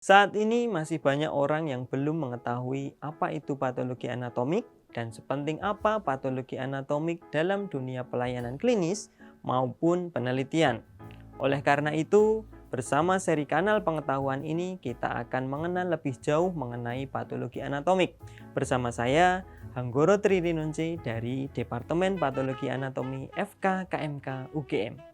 Saat ini masih banyak orang yang belum mengetahui apa itu patologi anatomik dan sepenting apa patologi anatomik dalam dunia pelayanan klinis maupun penelitian. Oleh karena itu, bersama seri kanal pengetahuan ini kita akan mengenal lebih jauh mengenai patologi anatomik. Bersama saya, Hanggoro Tririnunce dari Departemen Patologi Anatomi FK KMK UGM.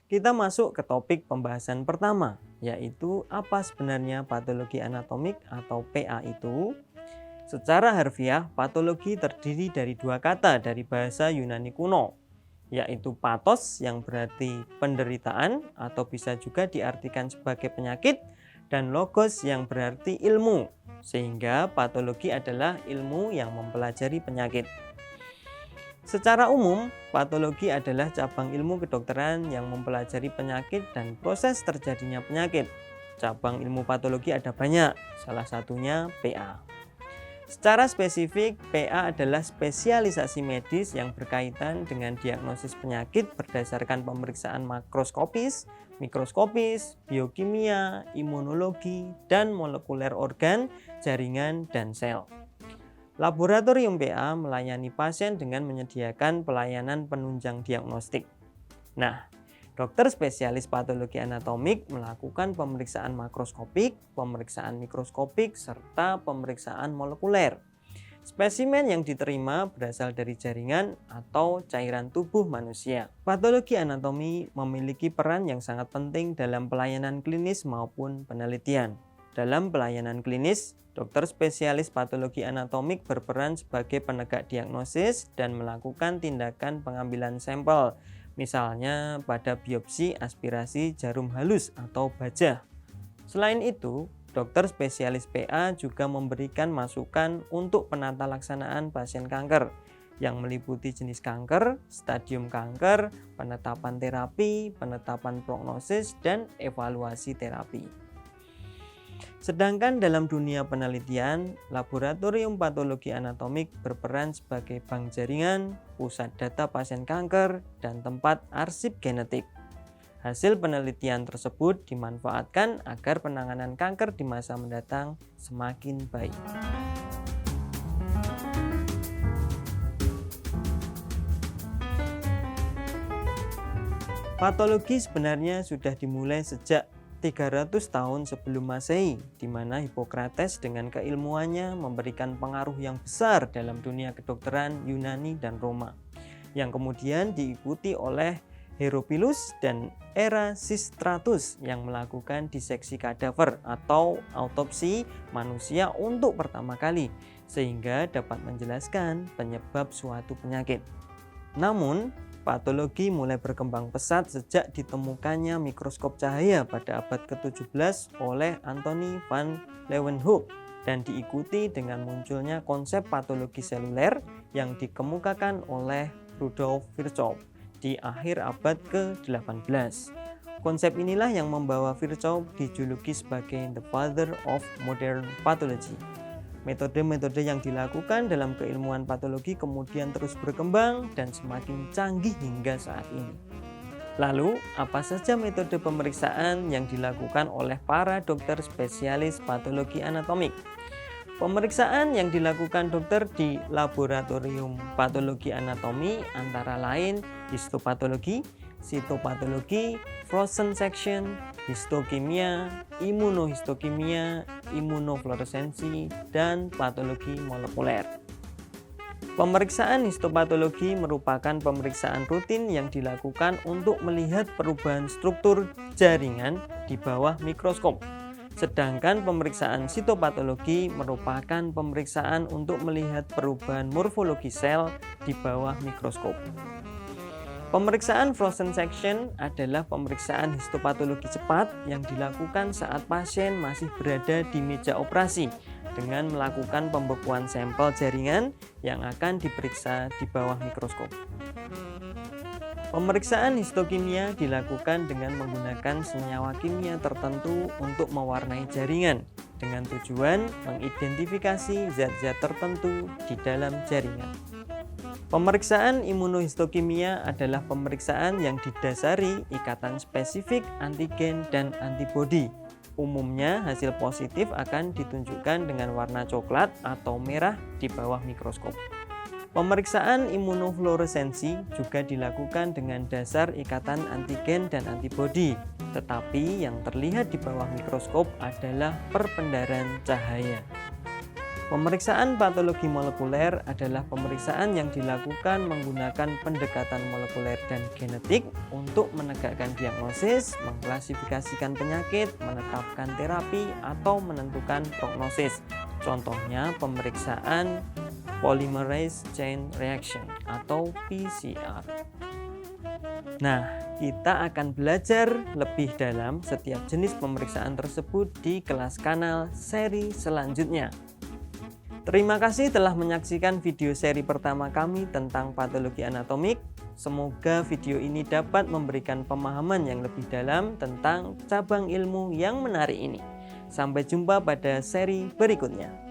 Kita masuk ke topik pembahasan pertama, yaitu apa sebenarnya patologi anatomik atau PA itu. Secara harfiah, patologi terdiri dari dua kata dari bahasa Yunani kuno, yaitu pathos yang berarti penderitaan atau bisa juga diartikan sebagai penyakit, dan logos yang berarti ilmu, sehingga patologi adalah ilmu yang mempelajari penyakit. Secara umum, patologi adalah cabang ilmu kedokteran yang mempelajari penyakit dan proses terjadinya penyakit. Cabang ilmu patologi ada banyak, salah satunya PA. Secara spesifik, PA adalah spesialisasi medis yang berkaitan dengan diagnosis penyakit berdasarkan pemeriksaan makroskopis, mikroskopis, biokimia, imunologi, dan molekuler organ, jaringan, dan sel. Laboratorium PA melayani pasien dengan menyediakan pelayanan penunjang diagnostik. Nah, dokter spesialis patologi anatomik melakukan pemeriksaan makroskopik, pemeriksaan mikroskopik, serta pemeriksaan molekuler. Spesimen yang diterima berasal dari jaringan atau cairan tubuh manusia. Patologi anatomi memiliki peran yang sangat penting dalam pelayanan klinis maupun penelitian. Dalam pelayanan klinis, dokter spesialis patologi anatomik berperan sebagai penegak diagnosis dan melakukan tindakan pengambilan sampel, misalnya pada biopsi aspirasi jarum halus atau baja. Selain itu, dokter spesialis PA juga memberikan masukan untuk penata laksanaan pasien kanker, yang meliputi jenis kanker, stadium kanker, penetapan terapi, penetapan prognosis, dan evaluasi terapi. Sedangkan dalam dunia penelitian, laboratorium patologi anatomik berperan sebagai bank jaringan, pusat data pasien kanker, dan tempat arsip genetik. Hasil penelitian tersebut dimanfaatkan agar penanganan kanker di masa mendatang semakin baik. Patologi sebenarnya sudah dimulai sejak 300 tahun sebelum Masehi, di mana Hippocrates dengan keilmuannya memberikan pengaruh yang besar dalam dunia kedokteran Yunani dan Roma, yang kemudian diikuti oleh Herophilus dan Erasistratus yang melakukan diseksi kadaver atau autopsi manusia untuk pertama kali, sehingga dapat menjelaskan penyebab suatu penyakit. Namun, patologi mulai berkembang pesat sejak ditemukannya mikroskop cahaya pada abad ke-17 oleh Anthony van Leeuwenhoek dan diikuti dengan munculnya konsep patologi seluler yang dikemukakan oleh Rudolf Virchow di akhir abad ke-18. Konsep inilah yang membawa Virchow dijuluki sebagai the father of modern pathology. Metode-metode yang dilakukan dalam keilmuan patologi kemudian terus berkembang dan semakin canggih hingga saat ini. Lalu, apa saja metode pemeriksaan yang dilakukan oleh para dokter spesialis patologi anatomik? Pemeriksaan yang dilakukan dokter di laboratorium patologi anatomi antara lain histopatologi, sitopatologi, frozen section, histokimia, imunohistokimia, imunofluoresensi, dan patologi molekuler. Pemeriksaan histopatologi merupakan pemeriksaan rutin yang dilakukan untuk melihat perubahan struktur jaringan di bawah mikroskop. Sedangkan pemeriksaan sitopatologi merupakan pemeriksaan untuk melihat perubahan morfologi sel di bawah mikroskop. Pemeriksaan frozen section adalah pemeriksaan histopatologi cepat yang dilakukan saat pasien masih berada di meja operasi dengan melakukan pembekuan sampel jaringan yang akan diperiksa di bawah mikroskop. Pemeriksaan histokimia dilakukan dengan menggunakan senyawa kimia tertentu untuk mewarnai jaringan dengan tujuan mengidentifikasi zat-zat tertentu di dalam jaringan. Pemeriksaan imunohistokimia adalah pemeriksaan yang didasari ikatan spesifik antigen dan antibodi. Umumnya hasil positif akan ditunjukkan dengan warna coklat atau merah di bawah mikroskop. Pemeriksaan imunofluoresensi juga dilakukan dengan dasar ikatan antigen dan antibodi, tetapi yang terlihat di bawah mikroskop adalah perpendaran cahaya. Pemeriksaan patologi molekuler adalah pemeriksaan yang dilakukan menggunakan pendekatan molekuler dan genetik untuk menegakkan diagnosis, mengklasifikasikan penyakit, menetapkan terapi, atau menentukan prognosis. Contohnya pemeriksaan Polymerase Chain Reaction atau PCR. Nah, kita akan belajar lebih dalam setiap jenis pemeriksaan tersebut di kelas kanal seri selanjutnya. Terima kasih telah menyaksikan video seri pertama kami tentang patologi anatomik. Semoga video ini dapat memberikan pemahaman yang lebih dalam tentang cabang ilmu yang menarik ini. Sampai jumpa pada seri berikutnya.